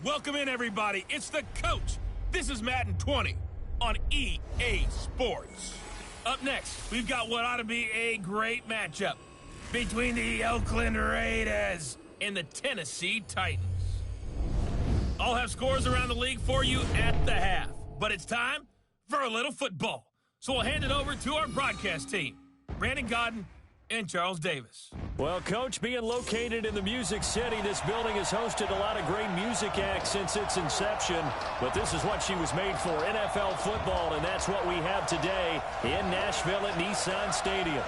Welcome in, everybody. It's the coach. This is Madden 20 on EA Sports. Up next, we've got what ought to be a great matchup between the Oakland Raiders and the Tennessee Titans. I'll have scores around the league for you at the half, but it's time for a little football. So we'll hand it over to our broadcast team, Brandon Godden and Charles Davis. Well, Coach, being located in the Music City, this building has hosted a lot of great music acts since its inception. But this is what she was made for, NFL football, and that's what we have today in Nashville at Nissan Stadium.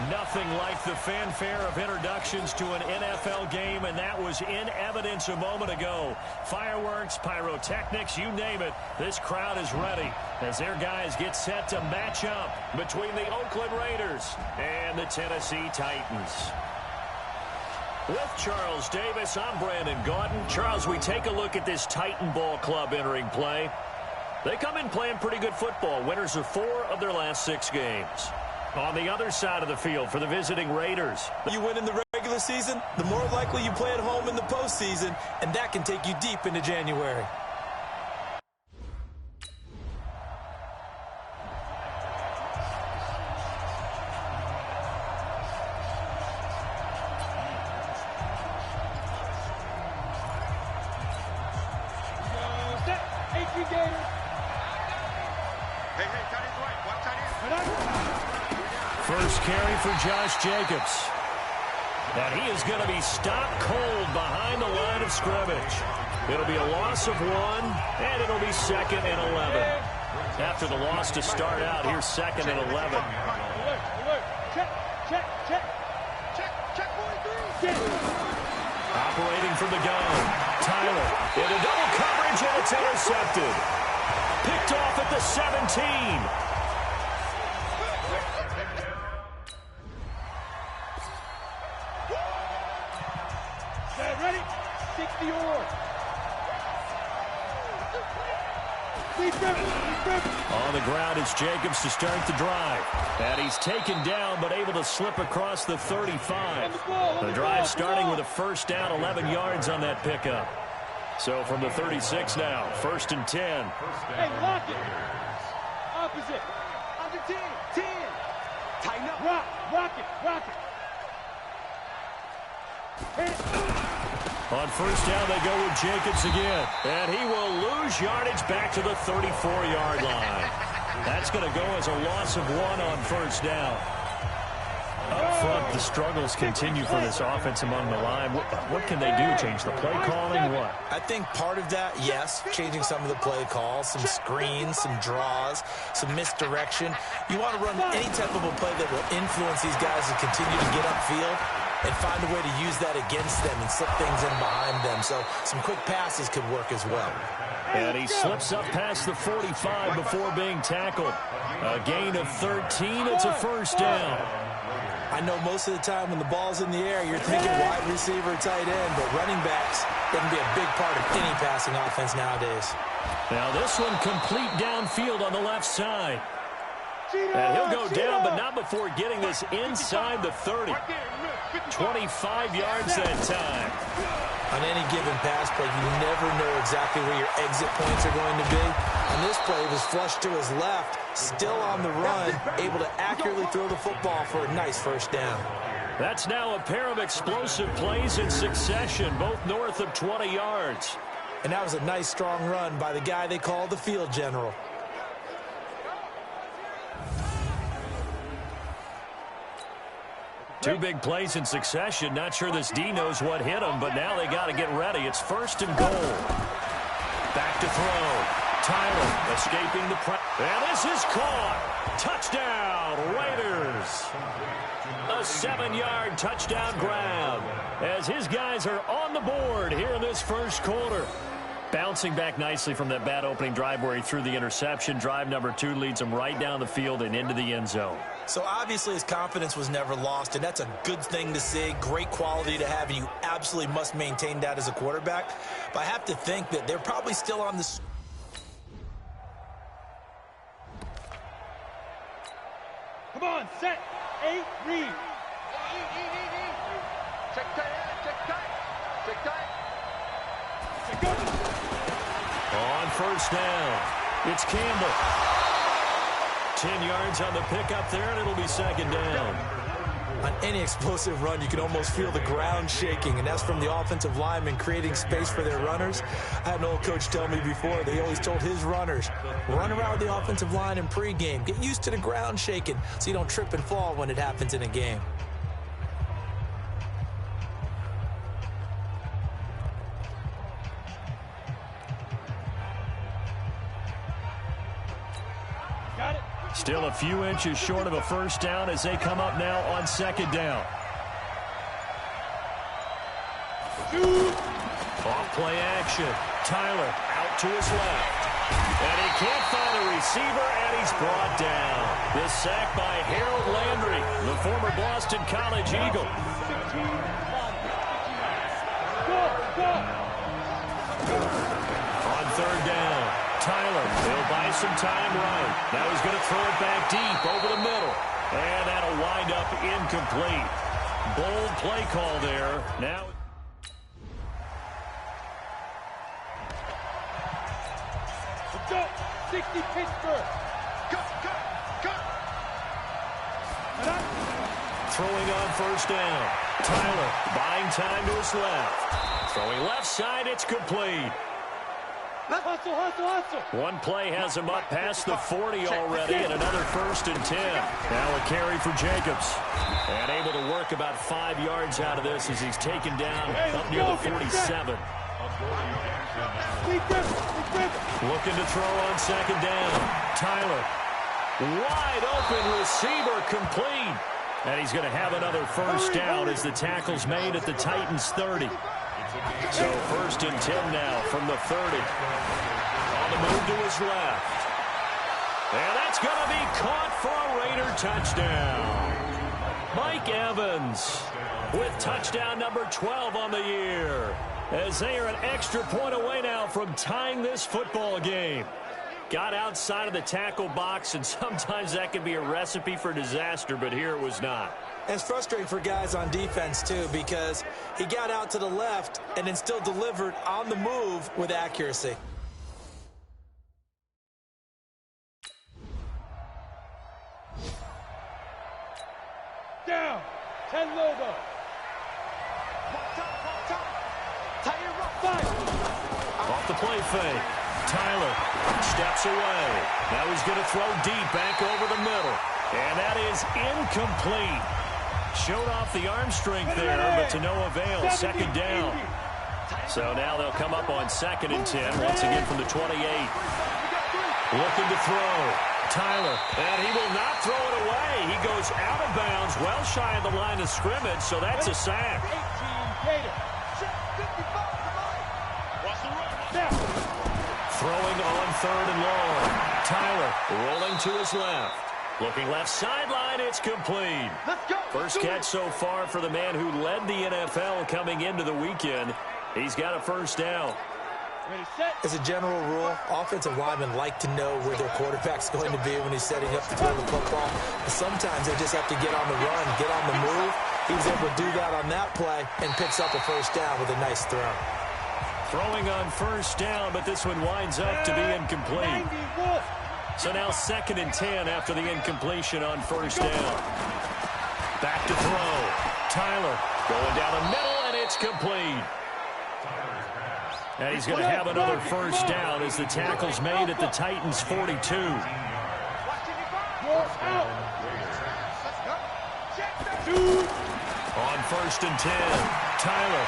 Nothing like the fanfare of introductions to an NFL game, and that was in evidence a moment ago. Fireworks, pyrotechnics, you name it. This crowd is ready as their guys get set to match up between the Oakland Raiders and the Tennessee Titans. With Charles Davis, I'm Brandon Godden. Charles, we take a look at this Titan Ball Club entering play. They come in playing pretty good football. Winners of 4 of their last 6 games. On the other side of the field for the visiting Raiders. You win in the regular season, the more likely you play at home in the postseason, and that can take you deep into January. First carry for Josh Jacobs. And he is going to be stopped cold behind the line of scrimmage. It'll be a loss of 1, and it'll be 2nd and 11. After the loss to start out, here's 2nd and 11. Operating from the gun, Tyler into double coverage, and it's intercepted. Picked off at the 17. On the ground, it's Jacobs to start the drive. And he's taken down, but able to slip across the 35. The drive starting with a first down, 11 yards on that pickup. So from the 36 now, 1st and 10. Hey, lock it. Opposite. Under 10. 10. Tighten up. Rock it. On first down, they go with Jacobs again. And he will lose yardage back to the 34-yard line. That's going to go as a loss of 1 on first down. Up front, the struggles continue for this offense among the line. What can they do? Change the play calling? What? I think part of that, yes, changing some of the play calls, some screens, some draws, some misdirection. You want to run any type of a play that will influence these guys to continue to get upfield and find a way to use that against them and slip things in behind them. So some quick passes could work as well. And he slips up past the 45 before being tackled. A gain of 13. It's a first down. I know most of the time when the ball's in the air, you're thinking wide receiver, tight end, but running backs can be a big part of any passing offense nowadays. Now this one complete downfield on the left side. And he'll go down, but not before getting this inside the 30. 25 yards that time. On any given pass play, you never know exactly where your exit points are going to be. On this play, he was flushed to his left, still on the run, able to accurately throw the football for a nice first down. That's now a pair of explosive plays in succession, both north of 20 yards. And that was a nice, strong run by the guy they call the field general. Two big plays in succession. Not sure this D knows what hit him, but now they got to get ready. It's 1st and goal. Back to throw. Tyler escaping the press. And this is caught. Touchdown, Raiders. A 7-yard touchdown grab as his guys are on the board here in this first quarter. Bouncing back nicely from that bad opening drive where he threw the interception. Drive number 2 leads him right down the field and into the end zone. So obviously his confidence was never lost, and that's a good thing to see, great quality to have, and you absolutely must maintain that as a quarterback. But I have to think that they're probably still on the... Come on, set, 8, read. Check tight. Check tight. Check tight. Check tight. first down. It's Campbell. 10 yards on the pickup there, and it'll be second down. On any explosive run, you can almost feel the ground shaking, and that's from the offensive linemen creating space for their runners. I had an old coach tell me before, they always told his runners, run around the offensive line in pregame. Get used to the ground shaking so you don't trip and fall when it happens in a game. Still a few inches short of a first down as they come up now on second down. Off play action. Tyler out to his left. And he can't find a receiver, and he's brought down. The sack by Harold Landry, the former Boston College Eagle. On third down, Tyler, he'll buy some time right. Now he's going to throw it back deep over the middle. And that'll wind up incomplete. Bold play call there. Now... Go! 60 Pittsburgh! Go! Throwing on first down. Tyler buying time to his left. Throwing left side, it's complete. Hustle! One play has him up past the 40 already, and another 1st and 10. Now a carry for Jacobs. And able to work about 5 yards out of this as he's taken down up near the 47. Looking to throw on second down. Tyler. Wide open receiver complete. And he's going to have another first down as the tackle's made at the Titans 30. So 1st and 10 now from the 30. On the move to his left. And that's going to be caught for a Raider touchdown. Mike Evans with touchdown number 12 on the year, as they are an extra point away now from tying this football game. Got outside of the tackle box, and sometimes that can be a recipe for disaster, but here it was not. It's frustrating for guys on defense, too, because he got out to the left and then still delivered on the move with accuracy. Down! 10 Lobo! Off the play fake. Tyler steps away. Now he's going to throw deep back over the middle. And that is incomplete. Showed off the arm strength there, but to no avail. Second down. So now they'll come up on 2nd and 10. Once again from the 28. Looking to throw. Tyler. And he will not throw it away. He goes out of bounds, well shy of the line of scrimmage, so that's a sack. Throwing on 3rd and long. Tyler rolling to his left. Looking left sideline, it's complete. First catch so far for the man who led the NFL coming into the weekend. He's got a first down. As a general rule, offensive linemen like to know where their quarterback's going to be when he's setting up to throw the football. But sometimes they just have to get on the run, get on the move. He was able to do that on that play and picks up a first down with a nice throw. Throwing on first down, but this one winds up to be incomplete. So now 2nd and 10 after the incompletion on first down. Back to throw. Tyler going down the middle, and it's complete. And he's going to have another first down as the tackle's made at the Titans 42. On 1st and 10, Tyler.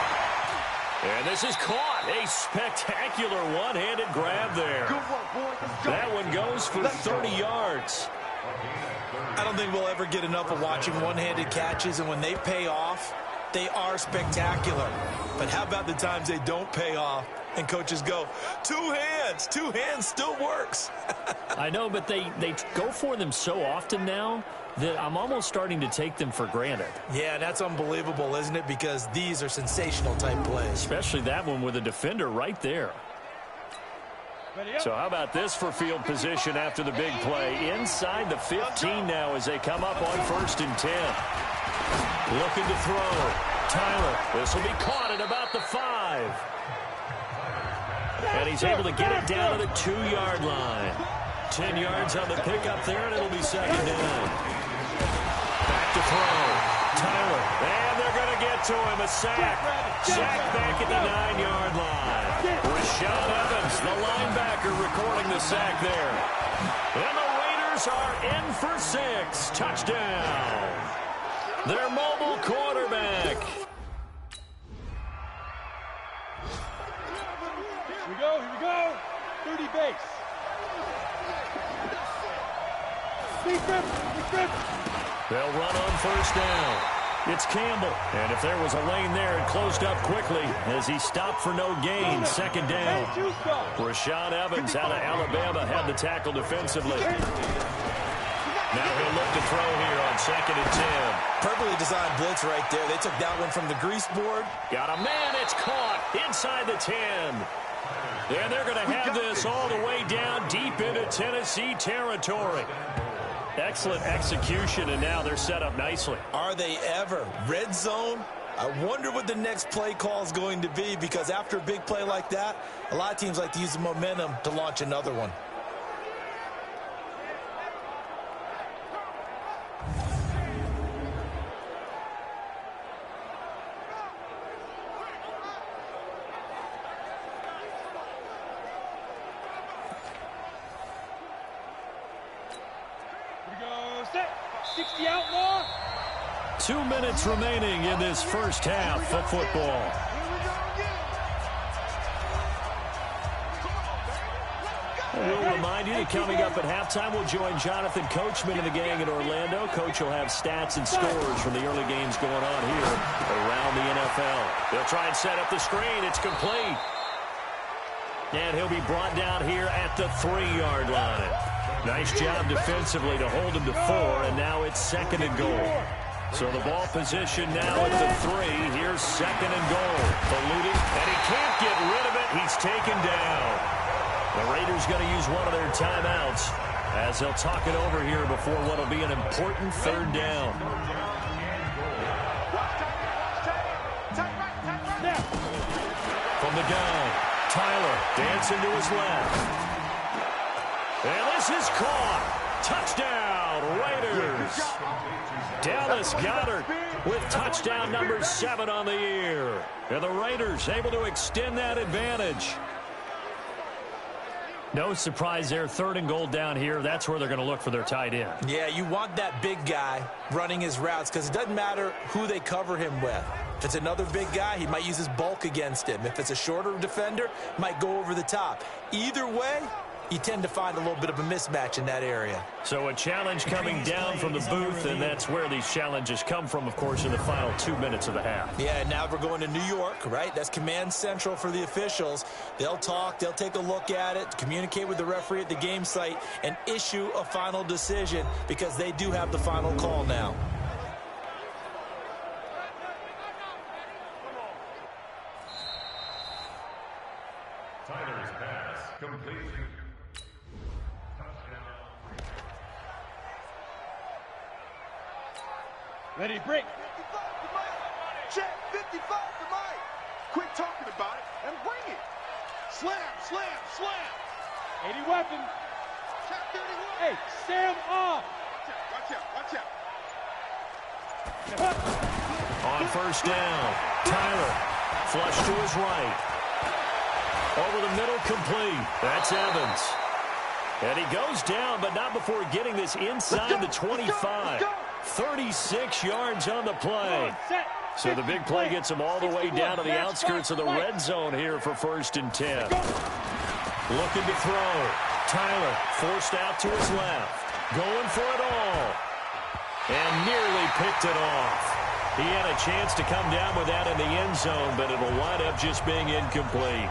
And this is caught. A spectacular one-handed grab there. That one goes for 30 yards. I don't think we'll ever get enough of watching one-handed catches, and when they pay off, they are spectacular. But how about the times they don't pay off and coaches go, two hands still works. I know, but they go for them so often now that I'm almost starting to take them for granted. Yeah, that's unbelievable, isn't it? Because these are sensational type plays. Especially that one with a defender right there. So how about this for field position after the big play? Inside the 15 now as they come up on 1st and 10. Looking to throw. Tyler, this will be caught at about the 5. And he's able to get it down to the 2-yard line. 10 yards on the pickup there, and it'll be second down. Back to throw. Tyler. And they're going to get to him. A sack. Sack back at the 9-yard line. Rashaan Evans, the linebacker, recording the sack there. And the Raiders are in for 6. Touchdown. Their mobile quarterback. Here we go, here we go. 30 base. They'll run on first down. It's Campbell. And if there was a lane there, it closed up quickly as he stopped for no gain. Second down. Rashaan Evans out of Alabama had the tackle defensively. Now he'll look to throw here on 2nd and 10. Perfectly designed blitz right there. They took that one from the grease board. Got a man. It's caught inside the 10. And they're going to have this all the way down deep into Tennessee territory. Excellent execution, and now they're set up nicely. Are they ever? Red zone? I wonder what the next play call is going to be, because after a big play like that, a lot of teams like to use the momentum to launch another one. Set. 60 outlaw. 2 minutes remaining in this first half of football. We'll remind you that coming up at halftime, we'll join Jonathan Coachman and the gang in Orlando. Coach will have stats and scores from the early games going on here around the NFL. They'll try and set up the screen. It's complete. And he'll be brought down here at the 3-yard line. Nice job defensively to hold him to 4, and now it's 2nd and goal. So the ball position now at the 3. Here's 2nd and goal. Polluting, and he can't get rid of it. He's taken down. The Raiders going to use one of their timeouts as they'll talk it over here before what will be an important 3rd down. From the gun, Tyler dancing to his left. And this is caught. Touchdown, Raiders. Dallas Goedert with touchdown number 7 on the year. And the Raiders able to extend that advantage. No surprise there. 3rd and goal down here. That's where they're going to look for their tight end. Yeah, you want that big guy running his routes, because it doesn't matter who they cover him with. If it's another big guy, he might use his bulk against him. If it's a shorter defender, might go over the top. Either way, you tend to find a little bit of a mismatch in that area. So a challenge coming down from the booth, and that's where these challenges come from, of course, in the final 2 minutes of the half. Yeah, and now we're going to New York, right? That's command central for the officials. They'll talk, they'll take a look at it, communicate with the referee at the game site, and issue a final decision, because they do have the final call now. Tyler's pass complete. Ready, break. 55 to Mike. Check, 55 to Mike. Quit talking about it and bring it. Slam, slam, slam. 80 weapon. Check 31. Hey, Sam off. Watch out, watch out. On first down, Tyler flush to his right. Over the middle, complete. That's Evans. And he goes down, but not before getting this inside the 25. 36 yards on the play. So the big play gets him all the way down to the outskirts of the red zone here for 1st and 10. Looking to throw. Tyler forced out to his left. Going for it all. And nearly picked it off. He had a chance to come down with that in the end zone, but it will wind up just being incomplete.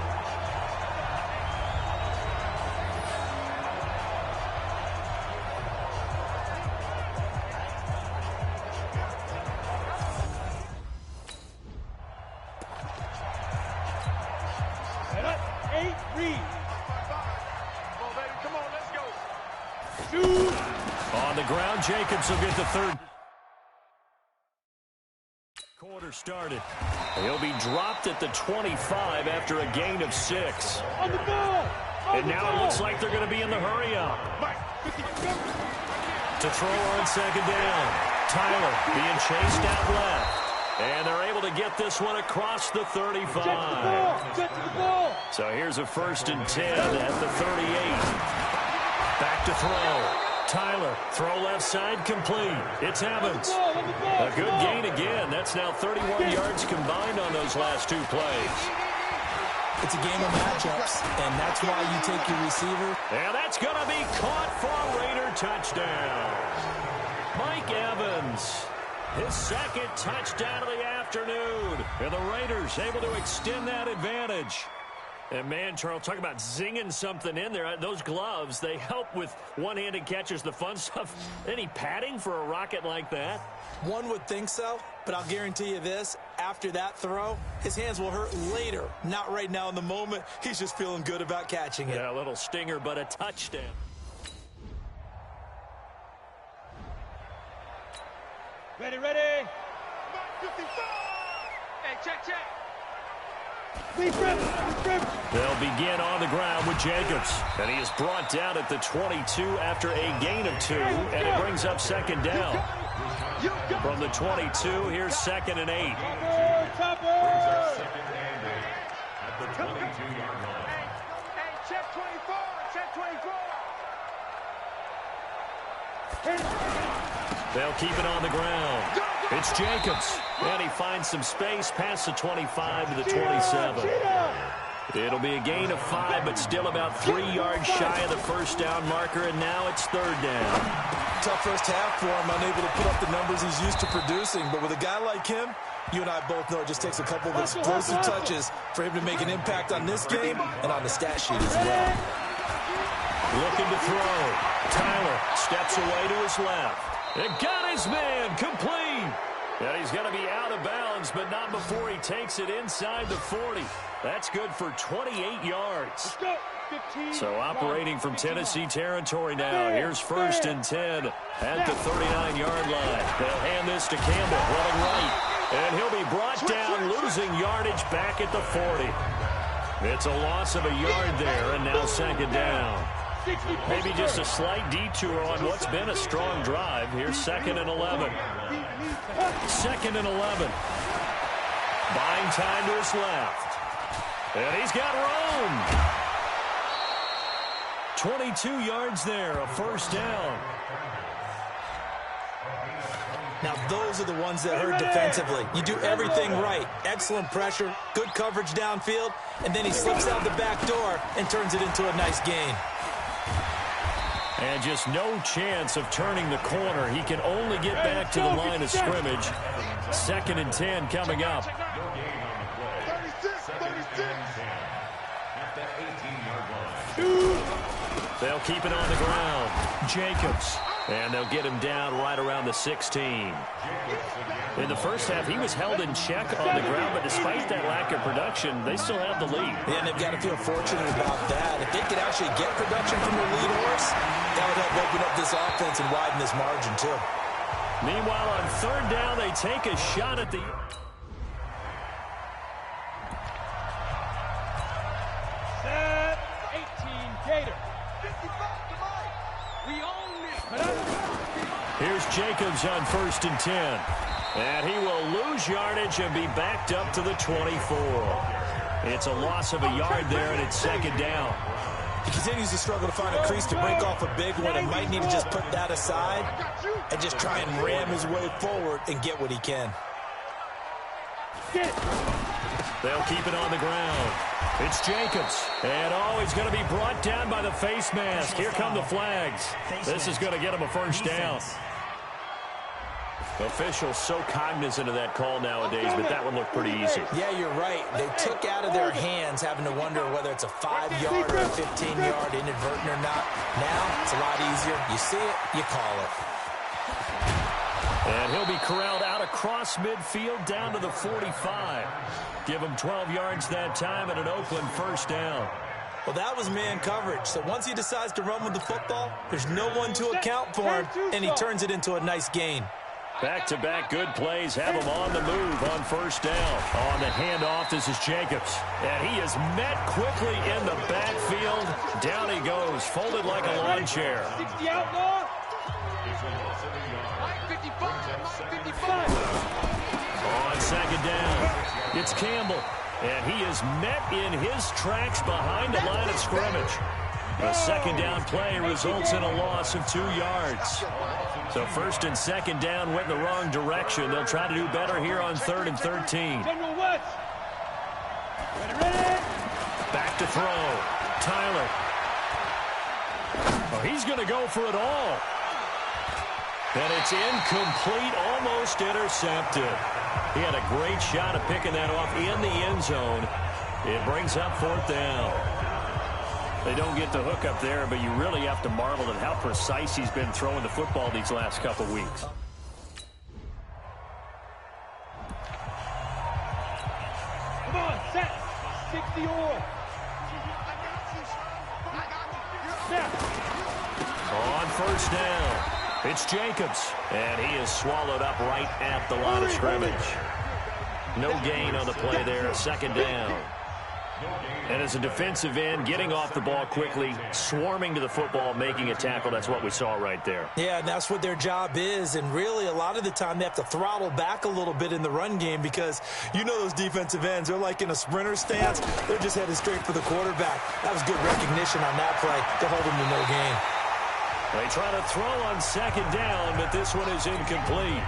On the ground, Jacobs will get the 3rd. Quarter started. He'll be dropped at the 25 after a gain of 6. On the ball. And now it looks like they're going to be in the hurry-up. To throw on second down. Tyler being chased out left. And they're able to get this one across the 35. Get to the ball. So here's a 1st and 10 at the 38. Back to throw. Tyler, throw left side, complete. It's Evans. A good gain again. That's now 31 yards combined on those last 2 plays. It's a game of matchups, and that's why you take your receiver. And that's going to be caught for a Raider touchdown. Mike Evans, his 2nd touchdown of the afternoon. And the Raiders able to extend that advantage. And, man, Charles, talk about zinging something in there. Those gloves, they help with one-handed catches, the fun stuff. Any padding for a rocket like that? One would think so, but I'll guarantee you this. After that throw, his hands will hurt later. Not right now in the moment. He's just feeling good about catching it. Yeah, a little stinger, but a touchdown. Ready. Hey, check. They'll begin on the ground with Jacobs. And he is brought down at the 22 after a gain of 2. And it brings up 2nd down. From the 22, here's 2nd and 8. Brings up 2nd and 8 at the 22-yard line. Hey, check 24. They'll keep it on the ground. It's Jacobs. And he finds some space past the 25 to the 27. It'll be a gain of 5, but still about 3 yards shy of the 1st down marker, and now it's 3rd down. Tough first half for him, unable to put up the numbers he's used to producing. But with a guy like him, you and I both know it just takes a couple of explosive touches for him to make an impact on this game and on the stat sheet as well. Looking to throw. Tyler steps away to his left. It got his man complete. And he's going to be out of bounds, but not before he takes it inside the 40. That's good for 28 yards. So operating from Tennessee territory now. Here's 1st and 10 at the 39-yard line. They'll hand this to Campbell, running right. And he'll be brought down, losing yardage back at the 40. It's a loss of a yard there, and now 2nd down. Maybe just a slight detour on what's been a strong drive. Here's 2nd and 11. 2nd and 11. Buying time to his left. And he's got room. 22 yards there, a 1st down. Now, those are the ones that hurt defensively. You do everything right. Excellent pressure, good coverage downfield, and then he slips out the back door and turns it into a nice gain. And just no chance of turning the corner. He can only get back to the line of scrimmage. 2nd and 10 coming up. 36. At the 18-yard line. They'll keep it on the ground. Jacobs. And they'll get him down right around the 16. In the first half, he was held in check on the ground, but despite that lack of production, they still have the lead. Yeah, and they've got to feel fortunate about that. If they could actually get production from their lead horse, that would help open up this offense and widen this margin, too. Meanwhile, on 3rd down, they take a shot at the... Set 18 Gator. 55 to Mike. We own it. Here's Jacobs on 1st and 10. And he will lose yardage and be backed up to the 24. It's a loss of a yard there, and it's 2nd down. He continues to struggle to find a crease to break off a big one and might need to just put that aside and just try and ram his way forward and get what he can. They'll keep it on the ground. It's Jacobs. And, he's going to be brought down by the face mask. Here come the flags. This is going to get him a 1st down. Officials so cognizant of that call nowadays, but that one looked pretty easy. Yeah, you're right. They took out of their hands having to wonder whether it's a 5-yard or a 15-yard inadvertent or not. Now, it's a lot easier. You see it, you call it. And he'll be corralled out across midfield down to the 45. Give him 12 yards that time and an Oakland 1st down. Well, that was man coverage. So once he decides to run with the football, there's no one to account for him, and he turns it into a nice gain. Back-to-back good plays have him on the move on first down. On the handoff, this is Jacobs. And he is met quickly in the backfield. Down he goes, folded like a lawn chair. 60 outlaw. 55. On second down, it's Campbell. And he is met in his tracks behind the line of scrimmage. The second down play results in a loss of 2 yards. So first and second down went in the wrong direction. They'll try to do better here on 3rd and 13. Back to throw. Tyler. Oh, he's going to go for it all. And it's incomplete, almost intercepted. He had a great shot at picking that off in the end zone. It brings up 4th down. They don't get the hook up there, but you really have to marvel at how precise he's been throwing the football these last couple weeks. Come on, set. 60 or. On first down, it's Jacobs, and he is swallowed up right at the line of scrimmage. No gain on the play there, second down. And as a defensive end, getting off the ball quickly, swarming to the football, making a tackle, that's what we saw right there. Yeah, and that's what their job is. And really, a lot of the time, they have to throttle back a little bit in the run game because you know those defensive ends, they're like in a sprinter stance. They're just headed straight for the quarterback. That was good recognition on that play to hold them to no gain. They try to throw on second down, but this one is incomplete.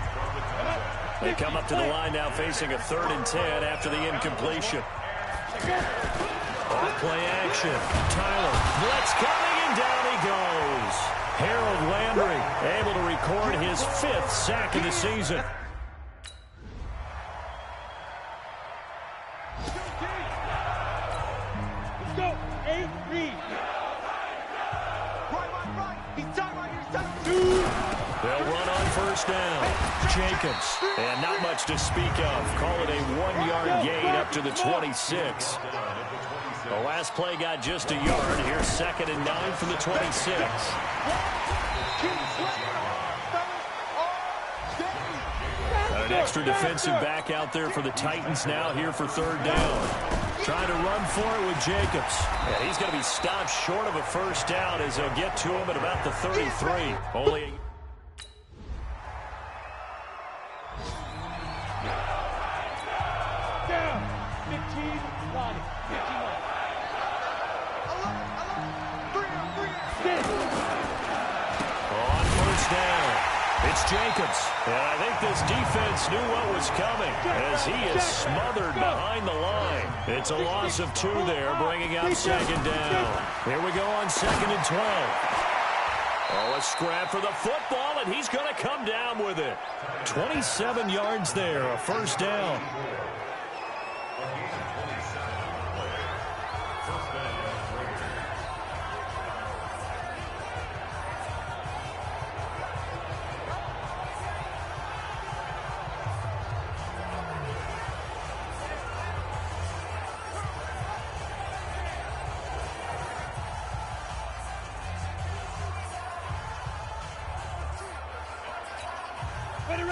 They come up to the line now facing a 3rd and 10 after the incompletion. Off play action. Tyler, blitz coming, and down he goes. Harold Landry able to record his 5th sack of the season. Let's go. 8 read. Right. He's tight right here. He's tight. They'll run on first down. Jacobs. And not much to speak of. Call it a 1-yard gain up to the 26. The last play got just a yard. Here's 2nd and 9 from the 26. Got an extra defensive back out there for the Titans now here for 3rd down. Trying to run for it with Jacobs. And he's going to be stopped short of a first down as they'll get to him at about the 33. Only Down. 15, 20. 15. on first down. It's Jacobs. And I think this defense knew what was coming as he is smothered behind the line. It's a loss of 2 there, bringing up 2nd down. Here we go on 2nd and 12. Oh, a scrap for the football, and he's going to come down with it. 27 yards there, a first down.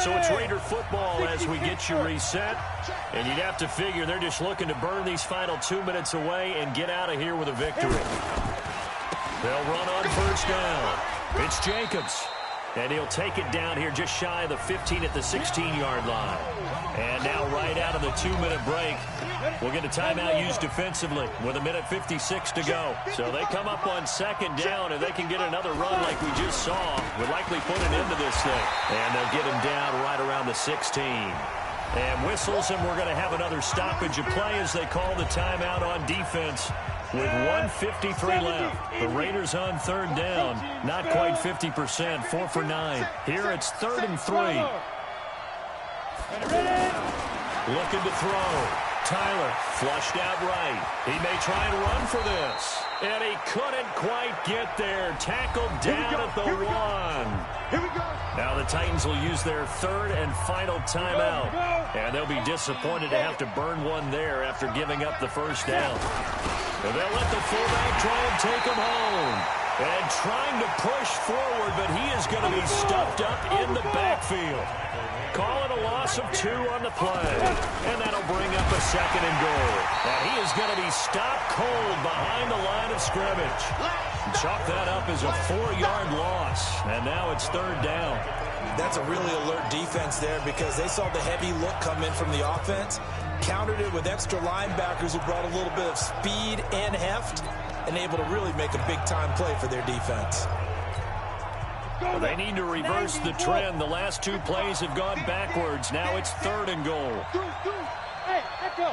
So it's Raider football as we get you reset. And you'd have to figure they're just looking to burn these final 2 minutes away and get out of here with a victory. They'll run on first down. It's Jacobs. And he'll take it down here just shy of the 15 at the 16-yard line. And now right out of the 2-minute break, we'll get a timeout used defensively with 1:56 to go. So they come up on 2nd down, and they can get another run like we just saw. Would likely put an end to this thing. And they'll get him down right around the 16. And whistles, and we're going to have another stoppage of play as they call the timeout on defense. With 1:53 left, the Raiders on 3rd down. Not quite 50%, 4 for 9. Here it's 3rd and 3. Looking to throw. Tyler flushed out right. He may try and run for this. And he couldn't quite get there. Tackled down at the 1. Here we go. Now the Titans will use their 3rd and final timeout. And they'll be disappointed to have to burn one there after giving up the first down. And they'll let the fullback try and take him home. And trying to push forward, but he is going to be stuffed up in the backfield. Call it a loss of 2 on the play. And that'll bring up a 2nd and goal. And he is going to be stopped cold behind the line of scrimmage. Chalk that up as a 4-yard loss. And now it's 3rd down. That's a really alert defense there because they saw the heavy look come in from the offense, countered it with extra linebackers who brought a little bit of speed and heft, and able to really make a big-time play for their defense. Well, they need to reverse the trend. The last 2 plays have gone backwards. Now it's 3rd and goal. Hey, let go.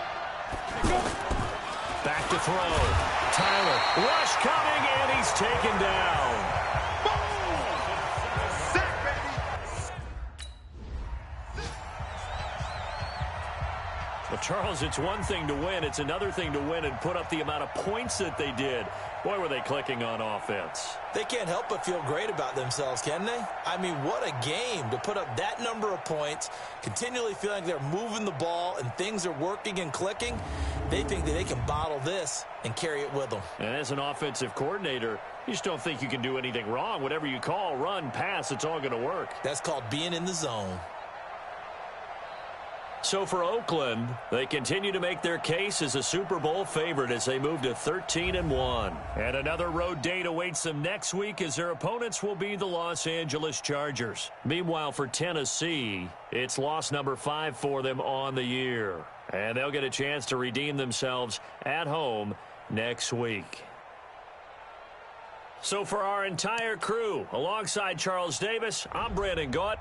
Back to throw. Tyler, rush coming, and he's taken down. Well, Charles, it's one thing to win. It's another thing to win and put up the amount of points that they did. Boy, were they clicking on offense. They can't help but feel great about themselves, can they? I mean, what a game to put up that number of points, continually feeling they're moving the ball and things are working and clicking. They think that they can bottle this and carry it with them. And as an offensive coordinator, you just don't think you can do anything wrong. Whatever you call, run, pass, it's all going to work. That's called being in the zone. So for Oakland, they continue to make their case as a Super Bowl favorite as they move to 13-1. And another road date awaits them next week as their opponents will be the Los Angeles Chargers. Meanwhile, for Tennessee, it's loss number 5 for them on the year. And they'll get a chance to redeem themselves at home next week. So for our entire crew, alongside Charles Davis, I'm Brandon Gaunt.